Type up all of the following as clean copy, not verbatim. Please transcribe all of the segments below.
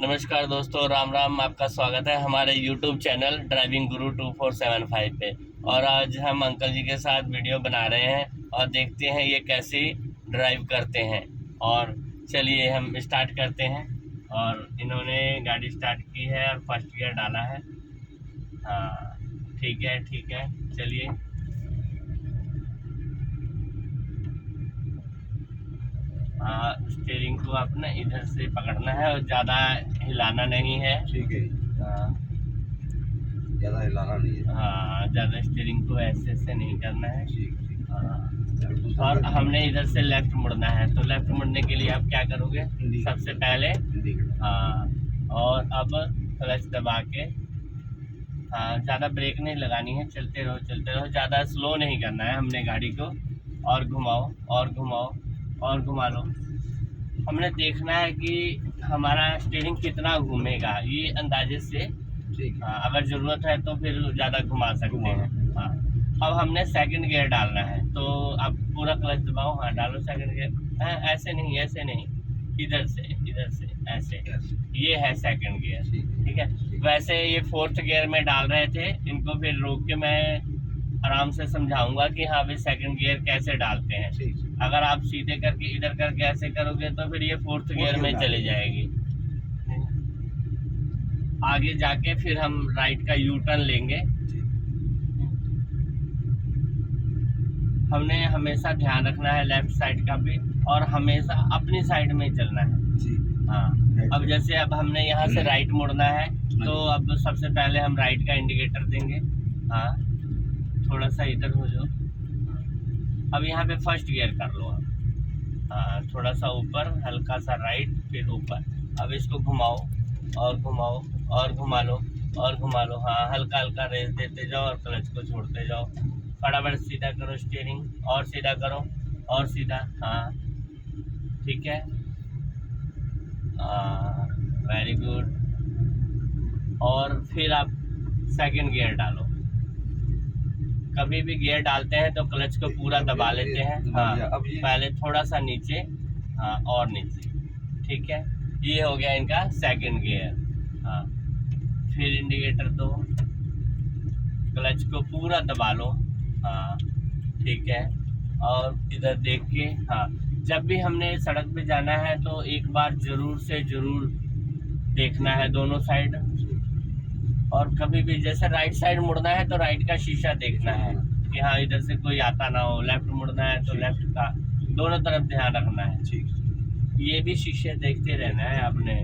नमस्कार दोस्तों, राम राम। आपका स्वागत है हमारे YouTube चैनल ड्राइविंग गुरु 2475 पे। और आज हम अंकल जी के साथ वीडियो बना रहे हैं और देखते हैं ये कैसे ड्राइव करते हैं। और चलिए हम स्टार्ट करते हैं। और इन्होंने गाड़ी स्टार्ट की है और फर्स्ट गियर डाला है। हाँ, ठीक है चलिए। हाँ, स्टीयरिंग को आपने इधर से पकड़ना है और ज़्यादा हिलाना नहीं है। ठीक है। हाँ, ज़्यादा हिलाना नहीं है। हाँ, ज़्यादा स्टीयरिंग को ऐसे नहीं करना है। ठीक। हाँ, और हमने इधर से लेफ्ट मुड़ना है, तो लेफ्ट मुड़ने के लिए आप क्या करोगे? सबसे पहले हाँ, और अब क्लच दबा के हाँ, ज़्यादा ब्रेक नहीं लगानी है, चलते रहो। ज़्यादा स्लो नहीं करना है हमने गाड़ी को। और घुमाओ और घुमा लो। हमने देखना है कि हमारा स्टीयरिंग कितना घूमेगा, ये अंदाजे से। ठीक। हाँ, अगर ज़रूरत है तो फिर ज़्यादा घुमा सकते हैं। हाँ, अब हमने सेकंड गियर डालना है, तो आप पूरा क्लच दबाओ। हाँ, डालो सेकंड गियर। हाँ, ऐसे नहीं, इधर से ऐसे। ये है सेकंड गियर, ठीक है। वैसे ये फोर्थ गियर में डाल रहे थे, इनको फिर रोक के मैं आराम से समझाऊंगा कि हाँ भाई सेकंड गियर कैसे डालते हैं। अगर आप सीधे करके इधर करके ऐसे करोगे तो फिर ये फोर्थ गियर में चली जाएगी। आगे जाके फिर हम राइट का यू टर्न लेंगे। हमने हमेशा ध्यान रखना है लेफ्ट साइड का भी, और हमेशा अपनी साइड में चलना है। हाँ, अब जैसे अब हमने यहाँ से राइट मुड़ना है, तो अब सबसे पहले हम राइट का इंडिकेटर देंगे। हाँ, थोड़ा सा इधर हो जाओ। अब यहाँ पे फर्स्ट गियर कर लो आप। हाँ, थोड़ा सा ऊपर, हल्का सा राइट, फिर ऊपर। अब इसको घुमाओ और घुमा लो। हाँ, हल्का रेस देते जाओ और क्लच को छोड़ते जाओ। फटाफट सीधा करो स्टीयरिंग, और सीधा करो और सीधा। हाँ, ठीक है। Very good. और फिर आप सेकंड गियर डालो। कभी भी गियर डालते हैं तो क्लच को पूरा दबा लेते हैं। हाँ, पहले थोड़ा सा नीचे, हाँ, और नीचे, ठीक है। ये हो गया इनका सेकंड गियर। हाँ, फिर इंडिकेटर दो, क्लच को पूरा दबा लो। हाँ, ठीक है। और इधर देख के, हाँ, जब भी हमने सड़क पे जाना है तो एक बार ज़रूर से ज़रूर देखना है दोनों साइड। और कभी भी जैसे राइट साइड मुड़ना है तो राइट का शीशा देखना है कि हाँ इधर से कोई आता ना हो। लेफ्ट मुड़ना है तो लेफ्ट का, दोनों तरफ ध्यान रखना है। ये भी शीशे देखते रहना है आपने।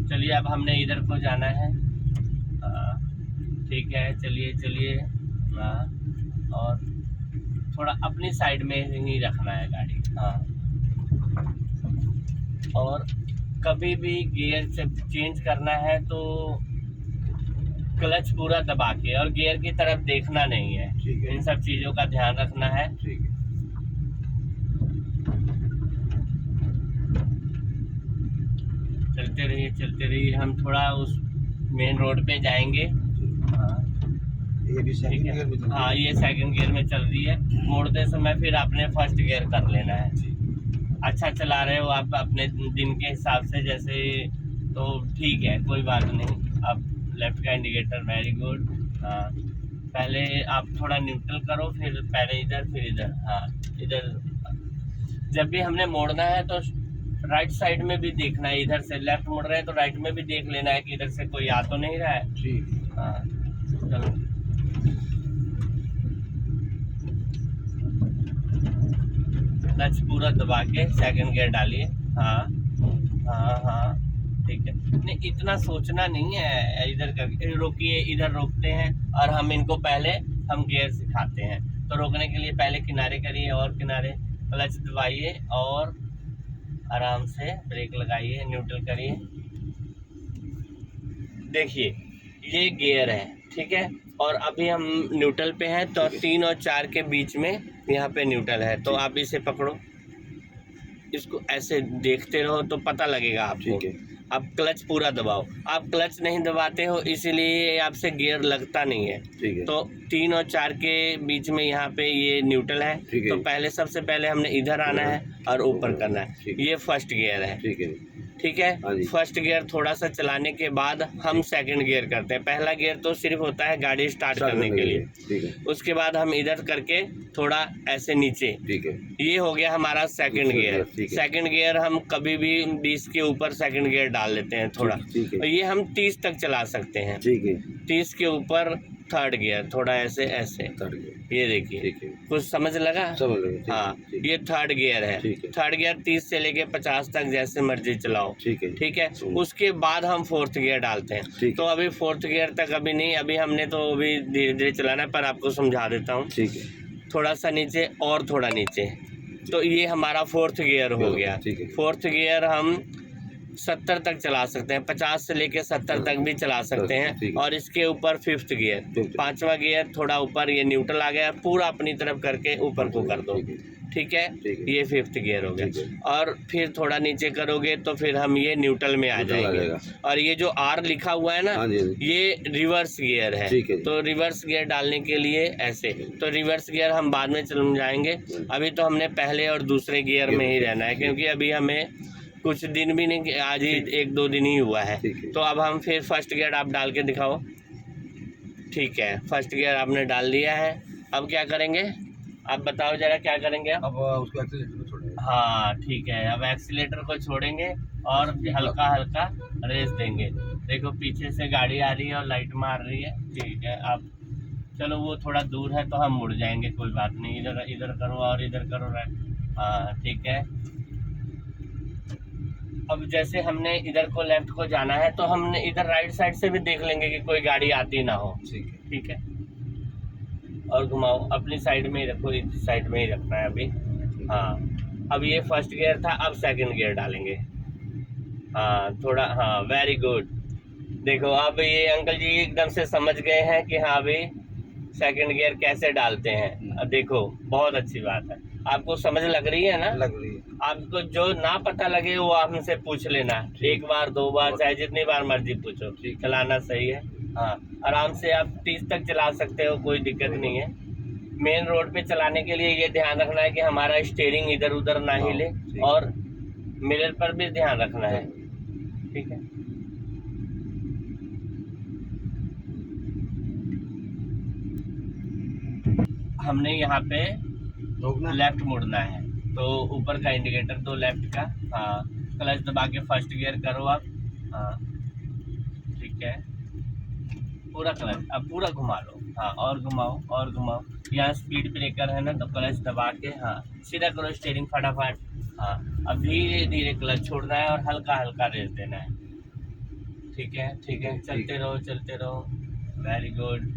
चलिए, अब हमने इधर को जाना है। ठीक है, चलिए। हाँ, और थोड़ा अपनी साइड में ही रखना है गाड़ी। हाँ, और कभी भी गियर से चेंज करना है तो क्लच पूरा दबा के, और गियर की तरफ देखना नहीं है। इन सब चीज़ों का ध्यान रखना है। चलते रहिए। हम थोड़ा उस मेन रोड पे जाएंगे। ये भी सेकंड गियर में चल रही है। हाँ, ये सेकंड गियर में चल रही है। मोड़ते समय फिर आपने फर्स्ट गियर कर लेना है। अच्छा चला रहे हो आप अपने दिन के हिसाब से, जैसे, तो ठीक है, कोई बात नहीं। अब लेफ्ट का इंडिकेटर, वेरी गुड। हाँ, पहले आप थोड़ा न्यूट्रल करो, फिर पहले इधर फिर इधर। हाँ, इधर जब भी हमने मोड़ना है तो राइट साइड में भी देखना है। इधर से लेफ्ट मुड़ रहे हैं तो राइट में भी देख लेना है कि इधर से कोई आ तो नहीं रहा है। हाँ, चलो। क्लच पूरा दबा के सेकंड गियर डालिए। हाँ, ठीक है। नहीं, इतना सोचना नहीं है। इधर करके रोकिए, इधर रोकते हैं और हम इनको पहले हम गियर सिखाते हैं। तो रोकने के लिए पहले किनारे करिए और किनारे, क्लच दबाइए और आराम से ब्रेक लगाइए, न्यूट्रल करिए। देखिए, ये गियर है, ठीक है। और अभी हम न्यूट्रल पे हैं, तो 3 और 4 के बीच में यहाँ पे न्यूट्रल है। तो आप इसे पकड़ो, इसको ऐसे देखते रहो तो पता लगेगा आपको। अब क्लच पूरा दबाओ। आप क्लच नहीं दबाते हो इसीलिए आपसे गियर लगता नहीं है। तो 3 और 4 के बीच में यहाँ पे ये न्यूट्रल है। तो पहले सबसे पहले हमने इधर आना है और ऊपर करना है। ये फर्स्ट गियर है। ठीक है। फर्स्ट गियर थोड़ा सा चलाने के बाद हम सेकंड गियर करते हैं। पहला गियर तो सिर्फ होता है गाड़ी स्टार्ट करने के लिए, ठीक है। उसके बाद हम इधर करके थोड़ा ऐसे नीचे, ठीक है। ये हो गया हमारा सेकंड गियर। सेकंड गियर हम कभी भी 20 के ऊपर सेकंड गियर डाल लेते हैं थोड़ा, और ये हम 30 तक चला सकते हैं, ठीक है। 30 के ऊपर थर्ड गियर, थोड़ा ऐसे ऐसे, ये देखिए, कुछ समझ लगा? समझ लगा। हाँ, ये थर्ड गियर है। थर्ड गियर 30 से लेके 50 तक जैसे मर्जी चलाओ, ठीक है। उसके बाद हम फोर्थ गियर डालते हैं। तो अभी फोर्थ गियर तक अभी नहीं, अभी हमने तो अभी धीरे धीरे चलाना है, पर आपको समझा देता हूँ। ठीक है। थोड़ा सा नीचे और थोड़ा नीचे, तो ये हमारा फोर्थ गियर हो गया। फोर्थ गियर हम 70 तक चला सकते हैं, 50 से लेके 70 तक भी चला सकते हैं। और इसके ऊपर फिफ्थ गियर, पांचवा गियर थोड़ा ऊपर, ये न्यूट्रल आ गया, पूरा अपनी तरफ करके ऊपर को कर दो, ठीक है। ये फिफ्थ गियर हो गया। और फिर थोड़ा नीचे करोगे तो फिर हम ये न्यूट्रल में आ जाएंगे। और ये जो R लिखा हुआ है ना, ये रिवर्स गियर है। तो रिवर्स गियर डालने के लिए ऐसे, तो रिवर्स गियर हम बाद में चल जाएंगे। अभी तो हमने पहले और दूसरे गियर में ही रहना है, क्योंकि अभी हमें कुछ दिन भी नहीं, आज ही 1-2 दिन ही हुआ है। तो अब हम फिर फर्स्ट गियर आप डाल के दिखाओ। ठीक है, फर्स्ट गियर आपने डाल दिया है। अब क्या करेंगे आप बताओ जरा, क्या करेंगे अब उसको एक्सीलेटर को छोड़ेंगे। हाँ ठीक है, अब एक्सीलेटर को छोड़ेंगे और हल्का हल्का रेस देंगे। देखो पीछे से गाड़ी आ रही है और लाइट मार रही है, ठीक है। अब चलो वो थोड़ा दूर है तो हम मुड़ जाएंगे, कोई बात नहीं। इधर इधर करो और इधर करो, हाँ ठीक है। अब जैसे हमने इधर को लेफ्ट को जाना है, तो हमने इधर राइट साइड से भी देख लेंगे कि कोई गाड़ी आती ना हो, ठीक है। और घुमाओ, अपनी साइड में ही रखो, इस साइड में ही रखना है अभी। हाँ, अब ये फर्स्ट गियर था, अब सेकंड गियर डालेंगे। हाँ थोड़ा, हाँ वेरी गुड। देखो अब ये अंकल जी एकदम से समझ गए हैं कि हाँ भाई सेकंड गियर कैसे डालते हैं। देखो बहुत अच्छी बात है, आपको समझ लग रही है ना? लग रही है। आपको जो ना पता लगे वो आप हमसे पूछ लेना, 1 बार 2 बार, चाहे जितनी बार मर्जी पूछो। चलाना सही है, हाँ आराम से आप 30 तक चला सकते हो, कोई दिक्कत नहीं है। मेन रोड पे चलाने के लिए ये ध्यान रखना है कि हमारा स्टीयरिंग इधर उधर ना हिले, और मिरर पर भी ध्यान रखना है, ठीक है। हमने यहाँ पे लेफ्ट मुड़ना है, तो ऊपर का इंडिकेटर दो लेफ्ट का, हाँ क्लच दबा के फर्स्ट गियर करो आप, हाँ ठीक है। पूरा क्लच अब पूरा घुमा लो, हाँ और घुमाओ और घुमाओ। यहाँ स्पीड ब्रेकर है ना, तो क्लच दबा के हाँ सीधा करो स्टीयरिंग फटाफट। हाँ अब धीरे धीरे क्लच छोड़ना है और हल्का हल्का रेस देना है, ठीक है ठीक है। चलते रहो चलते रहो, वेरी गुड।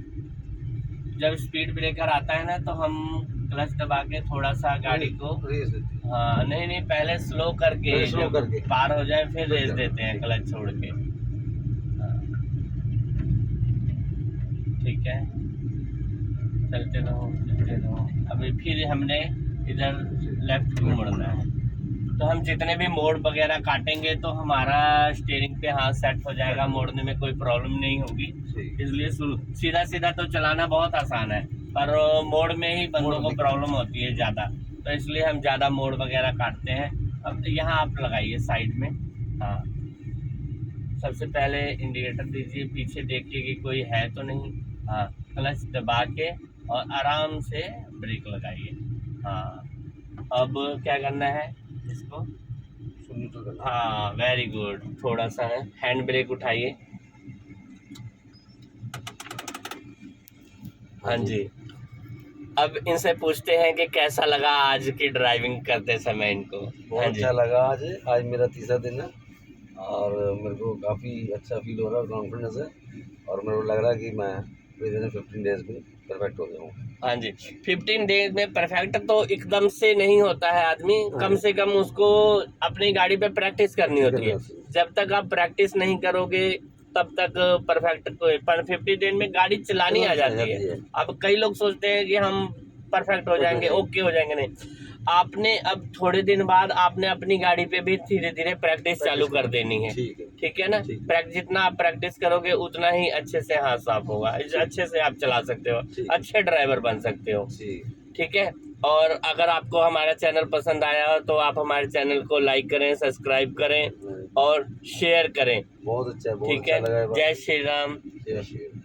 जब स्पीड ब्रेकर आता है ना, तो हम क्लच दबा के थोड़ा सा गाड़ी को, हाँ नहीं पहले स्लो करके पार हो जाए फिर रेस देते हैं क्लच छोड़ के, ठीक है। चलते रहो। अभी फिर हमने इधर लेफ्ट को मुड़ना है, तो हम जितने भी मोड़ वगैरह काटेंगे तो हमारा स्टीयरिंग पे हाथ सेट हो जाएगा, मोड़ने में कोई प्रॉब्लम नहीं होगी। इसलिए सीधा सीधा तो चलाना बहुत आसान है, पर मोड़ में ही बंदों को प्रॉब्लम होती है ज़्यादा, तो इसलिए हम ज़्यादा मोड़ वगैरह काटते हैं। अब यहाँ आप लगाइए साइड में, हाँ सबसे पहले इंडिकेटर दीजिए, पीछे देखिए कि कोई है तो नहीं, हाँ क्लच दबा के और आराम से ब्रेक लगाइए। हाँ अब क्या करना है इसको, हाँ वेरी गुड। थोड़ा सा है हैंड ब्रेक उठाइए, हाँ जी। अब इनसे पूछते हैं कि कैसा लगा आज की ड्राइविंग करते समय इनको। बहुत अच्छा लगा। आज मेरा तीसरा दिन है और मेरे को काफ़ी अच्छा फील हो रहा है, कॉन्फिडेंस है, और मेरे को लग रहा है कि मैं 15 डेज में परफेक्ट हो जाऊँ। हाँ जी, 15 डेज में परफेक्ट तो एकदम से नहीं होता है आदमी, कम से कम उसको अपनी गाड़ी पे प्रैक्टिस करनी होती है। जब तक आप प्रैक्टिस नहीं करोगे तब तक परफेक्ट, पर 50 दिन में गाड़ी चलानी आ जाती है। अब कई लोग सोचते हैं कि हम परफेक्ट हो जाएंगे, ओके हो जाएंगे, नहीं। आपने अब थोड़े दिन बाद आपने अपनी गाड़ी पे भी धीरे धीरे प्रैक्टिस चालू कर देनी है, ठीक है ना। जितना आप प्रैक्टिस करोगे उतना ही अच्छे से हाथ साफ होगा, अच्छे से आप चला सकते हो, अच्छे ड्राइवर बन सकते हो, ठीक है। और अगर आपको हमारा चैनल पसंद आया हो तो आप हमारे चैनल को लाइक करें, सब्सक्राइब करें, और शेयर करें। बहुत अच्छा है, बहुत ठीक अच्छा है, लगा ये बात। जय श्री राम। जय श्री राम।